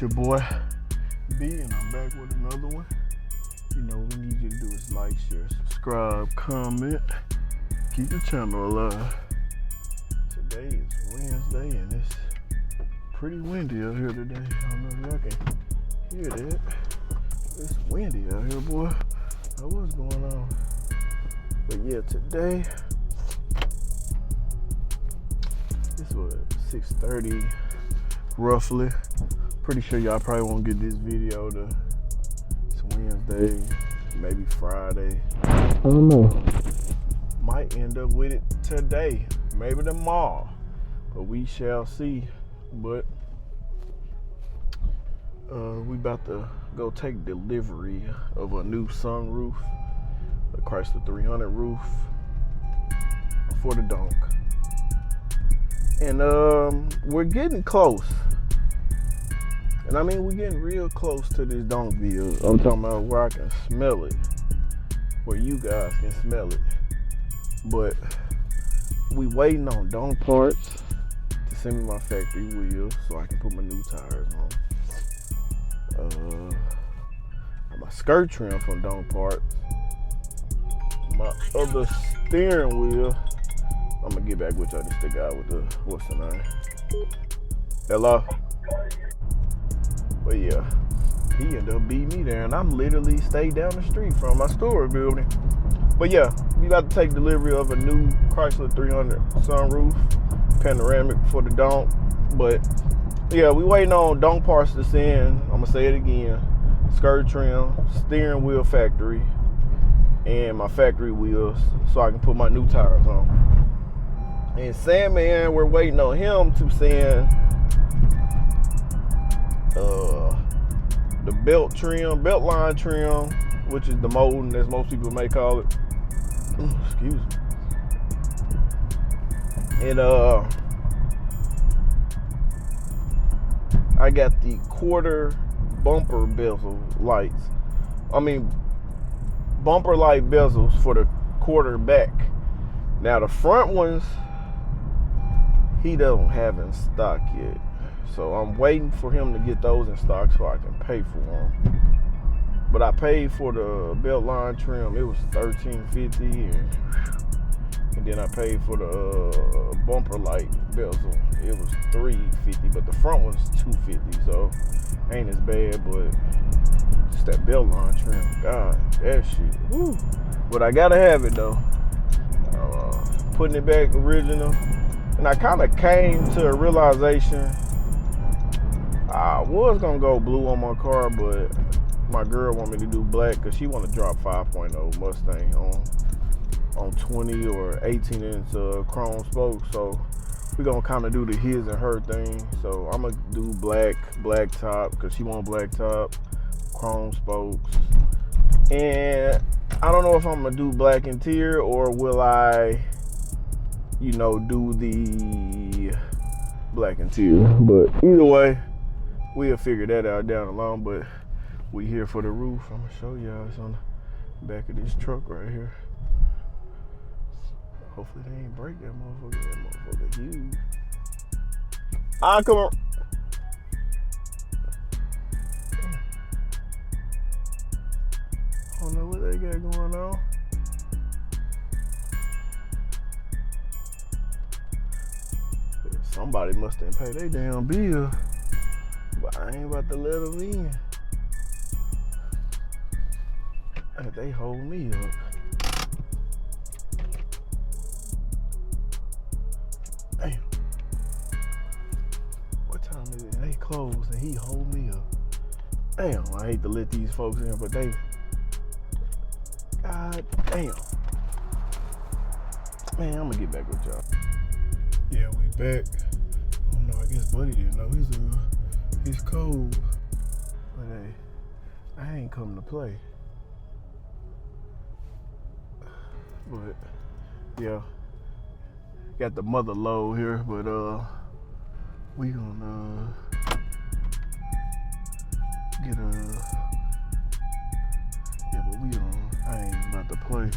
It's your boy B, and I'm back with another one. You know what we need you to do is like, share, subscribe, comment, keep the channel alive. Today is Wednesday and it's pretty windy out here today. I don't know if y'all can hear that. It's windy out here, boy. What's going on? But yeah, today it's what, 6:30 roughly. Pretty sure y'all probably won't get this video to it's Wednesday, maybe Friday. I don't know. Might end up with it today, maybe tomorrow, but we shall see. But we about to go take delivery of a new sunroof, a Chrysler 300 roof for the Donk. And we're getting close. And I mean, we're getting real close to this Donk video. I'm talking about where I can smell it, where you guys can smell it. But we waiting on Donk parts to send me my factory wheels so I can put my new tires on. My skirt trim from Donk parts. My other steering wheel. I'm gonna get back with y'all. This the guy with the, what's the name? Hello? But yeah, he ended up beating me there, and I'm literally stayed down the street from my storage building. But yeah, we about to take delivery of a new Chrysler 300 sunroof, panoramic for the Donk. But yeah, we waiting on Donk parts to send. I'm gonna say it again: skirt trim, steering wheel factory, and my factory wheels, so I can put my new tires on. And Sandman, we're waiting on him to send the belt line trim, which is the molding, as most people may call it. Excuse me. And I got the quarter bumper bezel lights. Bumper light bezels for the quarter back. Now the front ones, he don't have in stock yet. So I'm waiting for him to get those in stock so I can pay for them. But I paid for the belt line trim. It was $13.50, and then I paid for the bumper light bezel. It was $3.50, but the front one's $2.50. So ain't as bad, but just that belt line trim, God, that shit. Woo. But I gotta have it though. Putting it back original, and I kind of came to a realization. I was gonna go blue on my car, but my girl want me to do black because she want to drop 5.0 Mustang on 20 or 18 inch chrome spokes. So we gonna kind of do the his and her thing. So I'm gonna do black top because she want black top, chrome spokes. And I don't know if I'm gonna do black interior or will I, do the black interior. But either way, we'll figure that out down the line. But we here for the roof. I'm gonna show y'all. It's on the back of this truck right here. Hopefully they ain't break that motherfucker. That motherfucker huge. Come on. I don't know what they got going on. Somebody must have paid their damn bill. But I ain't about to let them in. They hold me up. Damn. What time is it? They closed and he hold me up. Damn, I hate to let these folks in, but they, God damn. Man, I'm gonna get back with y'all. Yeah, we back. I don't know, I guess Buddy didn't know. He's cold. But hey, I ain't coming to play. But yeah, got the mother load here, but we gonna get I ain't about to play.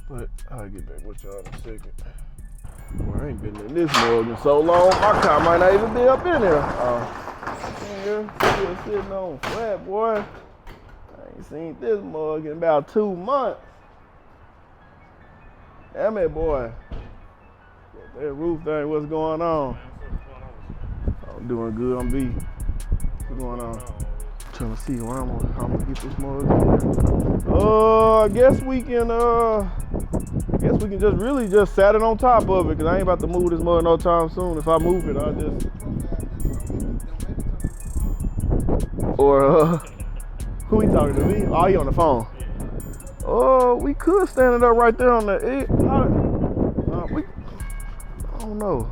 But I'll get back with y'all in a second. Boy, I ain't been in this mug in so long. My car might not even be up in there. Still sitting on flat, boy. I ain't seen this mug in about 2 months. Damn it, boy. That roof thing, what's going on? I'm doing good on B. What's going on? Trying to see where I'm gonna get this mug in. I guess we can just set it on top of it, cause I ain't about to move this mug no time soon. If I move it, I'll just. Or who he talking to me? Oh, he on the phone. Oh, we could stand it up right there on the edge. I don't know.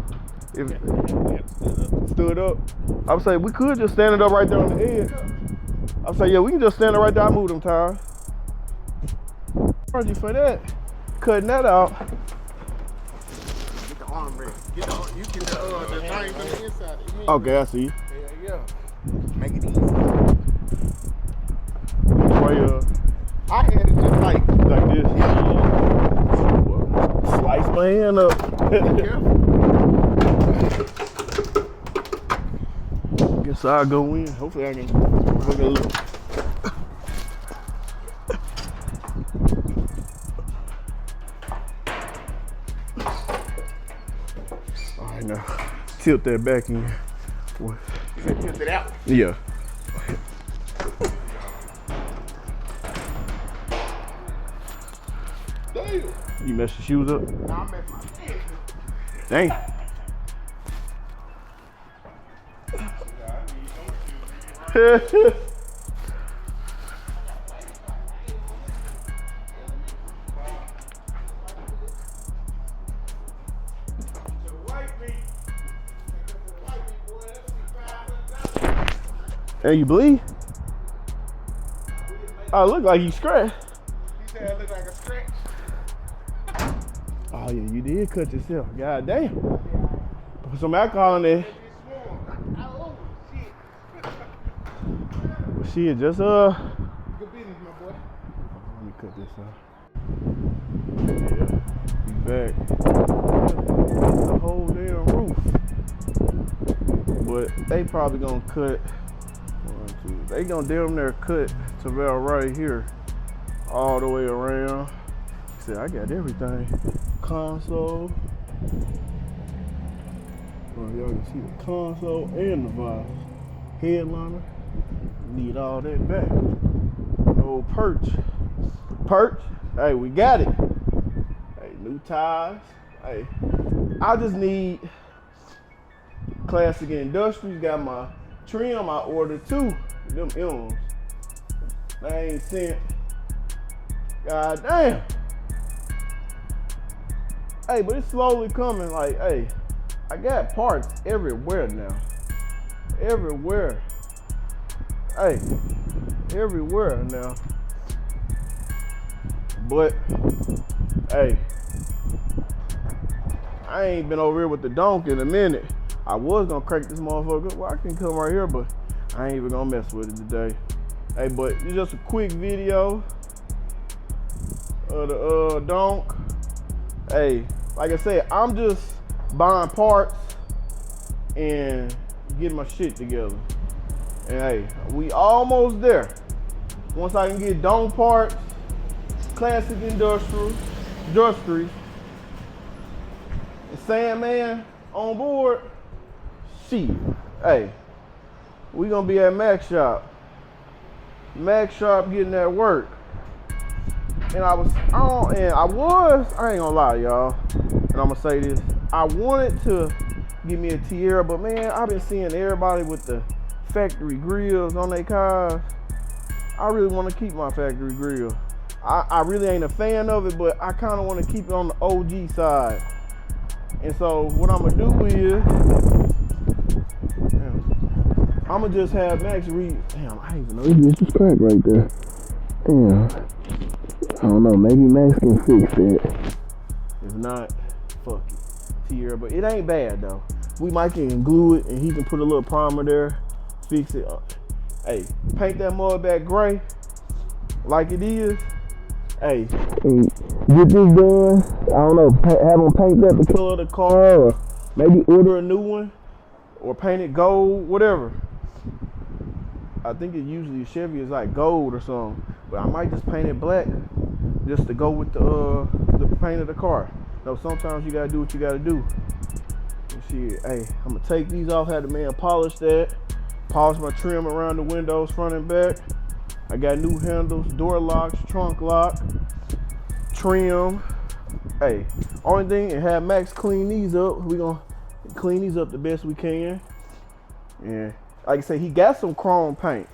If stood up. I would say we could just stand it up right there on the edge. I would say, yeah, we can just stand it right there. I move them tires. Charge you for that. Cutting that out. Get the armrest. Get the, you get the thing on the inside. Okay, I see. Yeah. Make it easy. Right, I had it just like this. Slice my hand up. Be careful. Guess I'll go in. Hopefully I can look a little. Alright, now tilt that back in. What? Tilt it out. Yeah. Damn. You messed your shoes up? Nah, I messed my feet. Dang. Hey, you bleed? Oh, it look like you scratched. He said it looked like a scratch. Oh yeah, you did cut yourself. God damn. Put some alcohol in there. Oh, shit. Well, shit, just Good business, my boy. let me cut this out. Yeah, he's back. The whole damn roof. But they probably gonna cut. They gonna damn near cut to about right here, all the way around. He said, I got everything. Console. Well, y'all can see the console and the visor. Headliner. Need all that back. Old perch. Perch. Hey, we got it. Hey, new tires. Hey, I just need Classic Industries. Got my trim I ordered too. Them M's. They ain't sent. God damn. Hey, but it's slowly coming. Like, hey, I got parts everywhere now. Everywhere. Hey, everywhere now. But, hey, I ain't been over here with the Donk in a minute. I was gonna crank this motherfucker. Well, I can come right here, but I ain't even gonna mess with it today. Hey, but it's just a quick video of the Donk. Hey, like I said, I'm just buying parts and getting my shit together. And hey, we almost there. Once I can get Donk parts, Classic Industries, and Sandman on board, shit, hey, we gonna be at Max Shop. Max Shop getting that work. And I ain't gonna lie, y'all, and I'm gonna say this, I wanted to get me a Tierra, but man, I've been seeing everybody with the factory grills on their cars. I really want to keep my factory grill. I really ain't a fan of it, but I kind of want to keep it on the OG side. And so what I'm gonna do is, I'm gonna just have Max read. Damn, I didn't even know this is crack right there. Damn. I don't know, maybe Max can fix that. If not, fuck it. Tierra, but it ain't bad though. We might can glue it and he can put a little primer there, fix it. Hey, paint that mud back gray like it is. hey, get this done. I don't know, have them paint that the color of the car, or maybe order a new one, or paint it gold, whatever. I think it usually Chevy is like gold or something, but I might just paint it black just to go with the paint of the car. No, sometimes you gotta do what you gotta do. Shit, hey, I'm gonna take these off, have the man polish that, polish my trim around the windows, front and back. I got new handles, door locks, trunk lock, trim. Hey, only thing, and have Max clean these up. We gonna clean these up the best we can. And like I said, he got some chrome paint.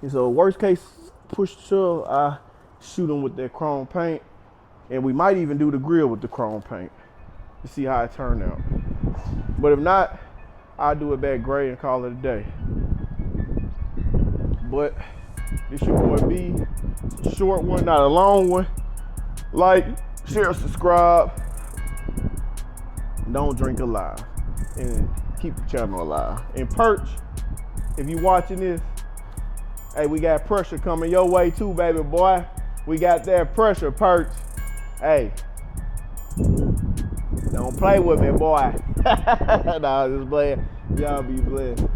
And so worst case, push to shove, I shoot him with that chrome paint. And we might even do the grill with the chrome paint to see how it turned out. But if not, I'll do it back gray and call it a day. But this your boy B. Short one, not a long one. Like, share, subscribe. Don't drink alive. And keep the channel alive. And Perch, if you watching this, hey, we got pressure coming your way too, baby boy. We got that pressure, Perch. Hey, don't play with me, boy. Nah, just playing. Y'all be blessed.